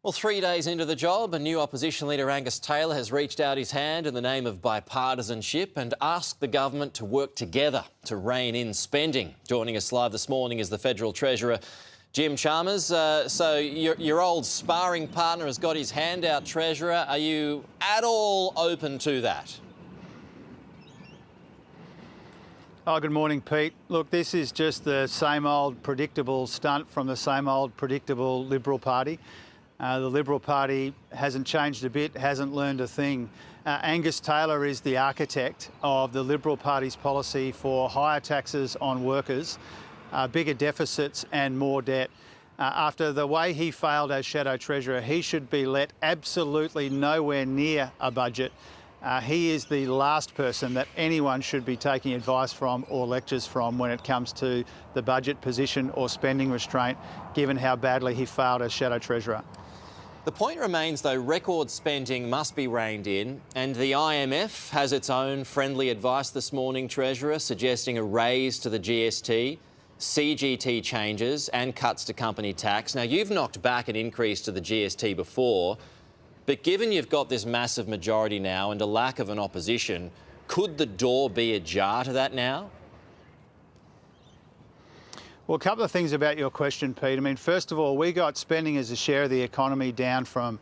Well, 3 days into the job, a new Opposition Leader Angus Taylor has reached out his hand in the name of bipartisanship and asked the government to work together to rein in spending. Joining us live this morning is the Federal Treasurer, Jim Chalmers. So your old sparring partner has got his hand out, Treasurer. Are you at all open to that? Oh, good morning, Pete. Look, this is just the same old predictable stunt from the same old predictable Liberal Party. The Liberal Party hasn't changed a bit, hasn't learned a thing. Angus Taylor is the architect of the Liberal Party's policy for higher taxes on workers, bigger deficits and more debt. After the way he failed as Shadow Treasurer, he should be let absolutely nowhere near a budget. He is the last person that anyone should be taking advice from or lectures from when it comes to the budget position or spending restraint, given how badly he failed as Shadow Treasurer. The point remains, though, record spending must be reined in, and the IMF has its own friendly advice this morning, Treasurer, suggesting a raise to the GST, CGT changes and cuts to company tax. Now, you've knocked back an increase to the GST before, but given you've got this massive majority now and a lack of an opposition, could the door be ajar to that now? Well, a couple of things about your question, Pete. I mean, first of all, we got spending as a share of the economy down from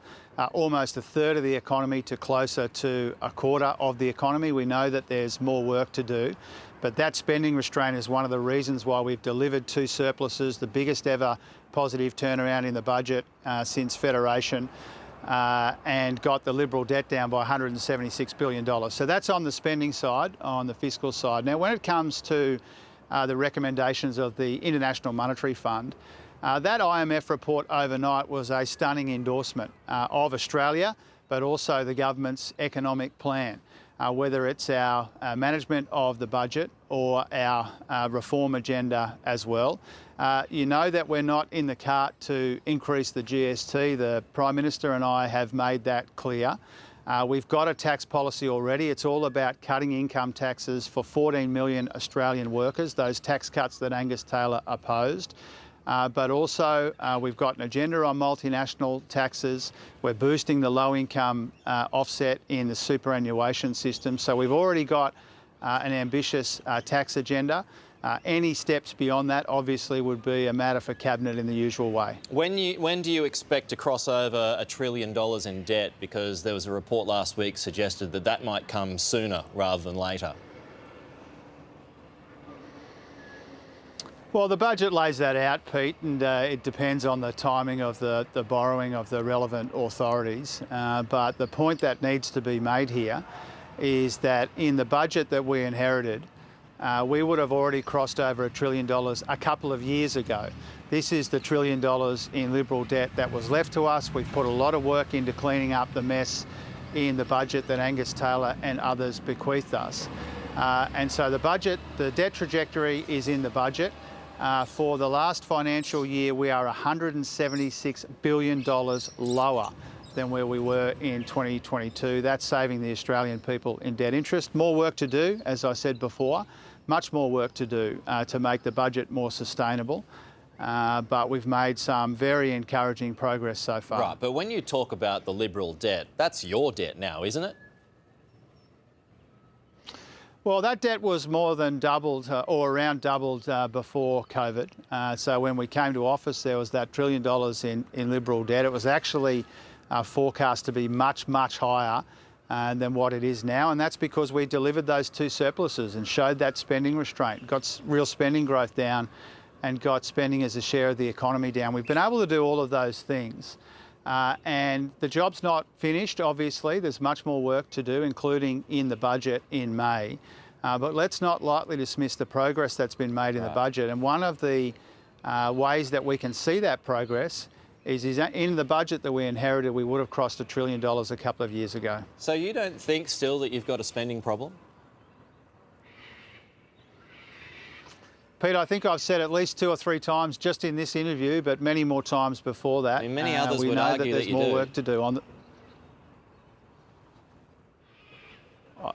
almost a third of the economy to closer to a quarter of the economy. We know that there's more work to do, but that spending restraint is one of the reasons why we've delivered two surpluses, the biggest ever positive turnaround in the budget since Federation. And got the Liberal debt down by $176 billion. So that's on the spending side, on the fiscal side. Now, when it comes to the recommendations of the International Monetary Fund, that IMF report overnight was a stunning endorsement of Australia, but also the government's economic plan, whether it's our management of the budget or our reform agenda as well. You know that we're not in the cart to increase the GST. The Prime Minister and I have made that clear. We've got a tax policy already. It's all about cutting income taxes for 14 million Australian workers, those tax cuts that Angus Taylor opposed. But also we've got an agenda on multinational taxes. We're boosting the low-income offset in the superannuation system. So we've already got an ambitious tax agenda. Any steps beyond that obviously would be a matter for Cabinet in the usual way. When do you expect to cross over $1 trillion in debt? Because there was a report last week suggested that that might come sooner rather than later. Well, the budget lays that out, Pete, and it depends on the timing of the borrowing of the relevant authorities. But the point that needs to be made here is that in the budget that we inherited, we would have already crossed over $1 trillion a couple of years ago. This is the $1 trillion in Liberal debt that was left to us. We've put a lot of work into cleaning up the mess in the budget that Angus Taylor and others bequeathed us. And so the budget, the debt trajectory is in the budget. For the last financial year, we are $176 billion lower than where we were in 2022. That's saving the Australian people in debt interest. More work to do, as I said before, much more work to do to make the budget more sustainable. But we've made some very encouraging progress so far. Right, but when you talk about the Liberal debt, that's your debt now, isn't it? Well, that debt was more than doubled or around doubled before COVID. So when we came to office, there was that $1 trillion in Liberal debt. It was actually forecast to be much, much higher than what it is now. And that's because we delivered those two surpluses and showed that spending restraint, got real spending growth down and got spending as a share of the economy down. We've been able to do all of those things. And the job's not finished, obviously. There's much more work to do, including in the budget in May. But let's not lightly dismiss the progress that's been made in the budget. And one of the ways that we can see that progress is in the budget that we inherited, we would have crossed $1 trillion a couple of years ago. So you don't think still that you've got a spending problem? Pete, I think I've said at least 2 or 3 times just in this interview, but many more times before that. I mean, many others would argue that there's more work to do.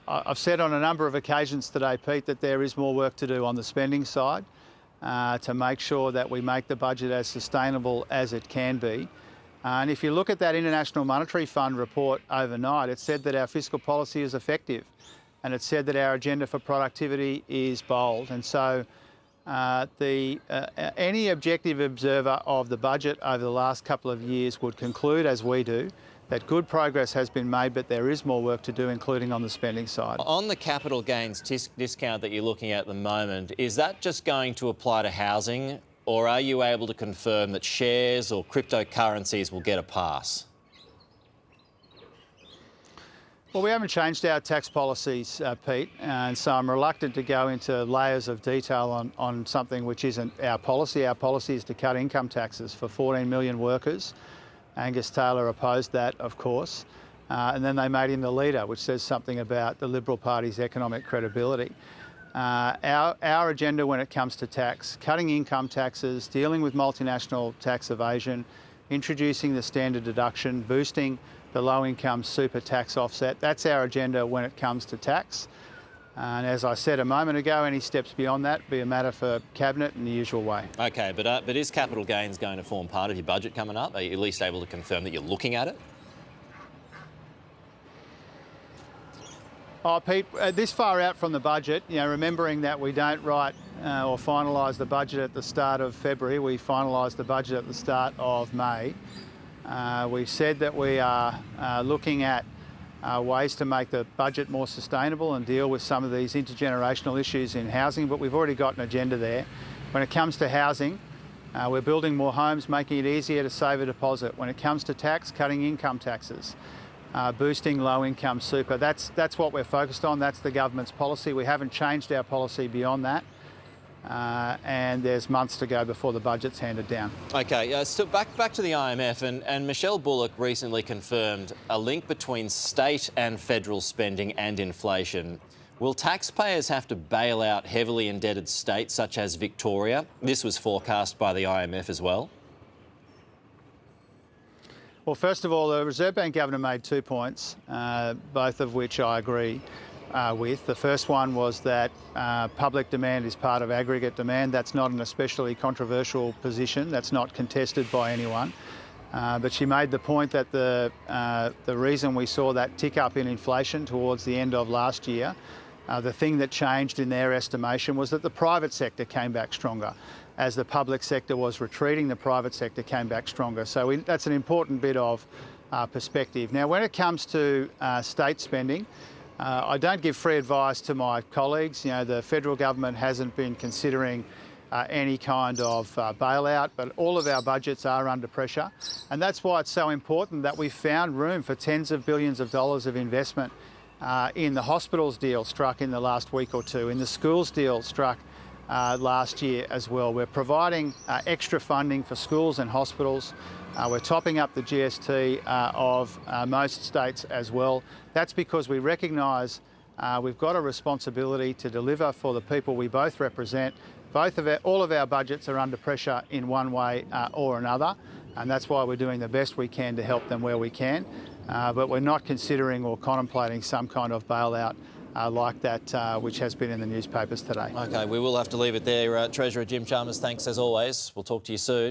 I've said on a number of occasions today, Pete, that there is more work to do on the spending side to make sure that we make the budget as sustainable as it can be. And if you look at that International Monetary Fund report overnight, it said that our fiscal policy is effective, and it said that our agenda for productivity is bold. And so any objective observer of the budget over the last couple of years would conclude, as we do, that good progress has been made, but there is more work to do, including on the spending side. On the capital gains discount that you're looking at the moment, is that just going to apply to housing, or are you able to confirm that shares or cryptocurrencies will get a pass? Well, we haven't changed our tax policies, Pete, and so I'm reluctant to go into layers of detail on something which isn't our policy. Our policy is to cut income taxes for 14 million workers. Angus Taylor opposed that, of course, and then they made him the leader, which says something about the Liberal Party's economic credibility. Our agenda when it comes to tax, cutting income taxes, dealing with multinational tax evasion, introducing the standard deduction, boosting the low-income super tax offset, that's our agenda when it comes to tax. And as I said a moment ago, any steps beyond that be a matter for Cabinet in the usual way. OK, but is capital gains going to form part of your budget coming up? Are you at least able to confirm that you're looking at it? Oh, Pete, this far out from the budget, remembering that we don't write or finalise the budget at the start of February, we finalise the budget at the start of May. We've said that we are looking at ways to make the budget more sustainable and deal with some of these intergenerational issues in housing, but we've already got an agenda there. When it comes to housing, we're building more homes, making it easier to save a deposit. When it comes to tax, cutting income taxes, boosting low-income super. That's what we're focused on. That's the government's policy. We haven't changed our policy beyond that. And there's months to go before the budget's handed down. OK, so back to the IMF, and Michelle Bullock recently confirmed a link between state and federal spending and inflation. Will taxpayers have to bail out heavily indebted states such as Victoria? This was forecast by the IMF as well. Well, first of all, the Reserve Bank Governor made 2 points, both of which I agree with. The first one was that public demand is part of aggregate demand. That's not an especially controversial position. That's not contested by anyone. But she made the point that the reason we saw that tick up in inflation towards the end of last year, the thing that changed in their estimation was that the private sector came back stronger. As the public sector was retreating, the private sector came back stronger. So that's an important bit of perspective. Now, when it comes to state spending, I don't give free advice to my colleagues. The federal government hasn't been considering any kind of bailout, but all of our budgets are under pressure. And that's why it's so important that we've found room for tens of billions of dollars of investment in the hospitals deal struck in the last week or two, in the schools deal struck last year as well. We're providing extra funding for schools and hospitals. We're topping up the GST of most states as well. That's because we recognise we've got a responsibility to deliver for the people we both represent. All of our budgets are under pressure in one way or another, and that's why we're doing the best we can to help them where we can. But we're not considering or contemplating some kind of bailout like that, which has been in the newspapers today. OK, we will have to leave it there. Treasurer Jim Chalmers, thanks as always. We'll talk to you soon.